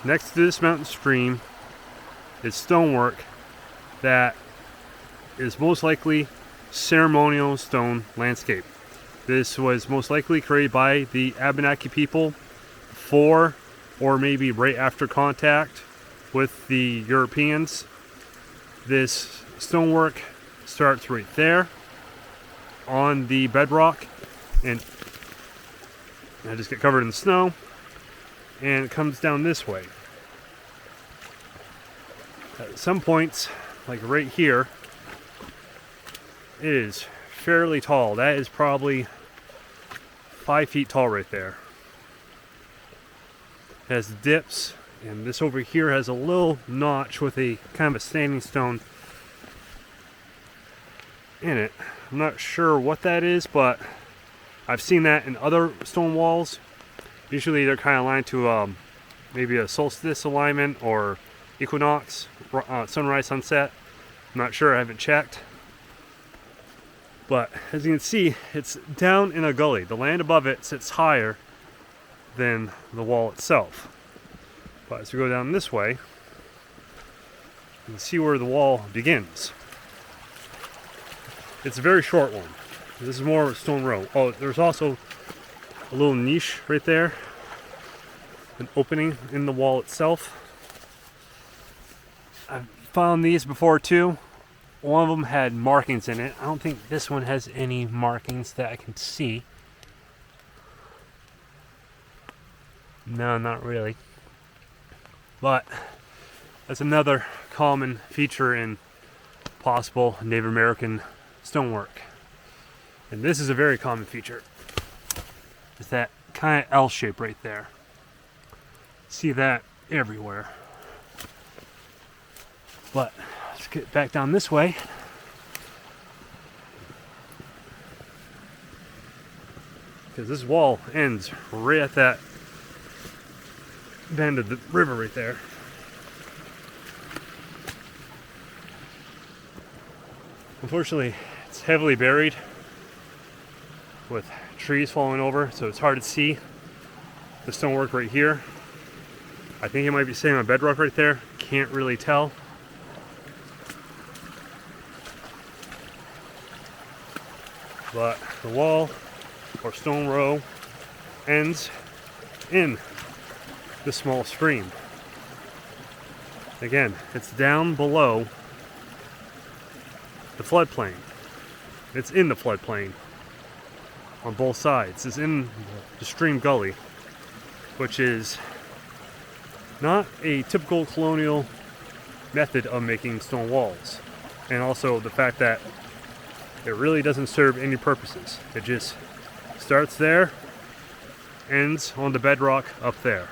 next to this mountain stream is stonework that is most likely ceremonial stone landscape. This was most likely created by the Abenaki people before or maybe right after contact with the Europeans. This stonework starts right there on the bedrock, and I just get covered in the snow, and it comes down this way. At some points, like right here, it is fairly tall. That is probably 5 feet tall right there. It has dips, and this over here has a little notch with a kind of a standing stone in it. I'm not sure what that is, but I've seen that in other stone walls. Usually they're kind of aligned to maybe a solstice alignment or equinox, sunrise, sunset. I'm not sure, I haven't checked. But as you can see, it's down in a gully. The land above it sits higher than the wall itself. But as we go down this way, you can see where the wall begins. It's a very short one. This is more stone row. Oh, there's also a little niche right there, an opening in the wall itself. I've found these before too. One of them had markings in it. I don't think this one has any markings that I can see. No, not really. But that's another common feature in possible Native American stonework. And this is a very common feature. It's that kind of L shape right there. See that everywhere. But let's get back down this way. Because this wall ends right at that bend of the river right there. Unfortunately, it's heavily buried with trees falling over, so it's hard to see the stonework right here. I think it might be sitting on bedrock right there. Can't really tell. But the wall or stone row ends in the small stream. Again, it's down below the floodplain. It's in the floodplain on both sides. It's in the stream gully, which is not a typical colonial method of making stone walls. And also the fact that it really doesn't serve any purposes. It just starts there, ends on the bedrock up there.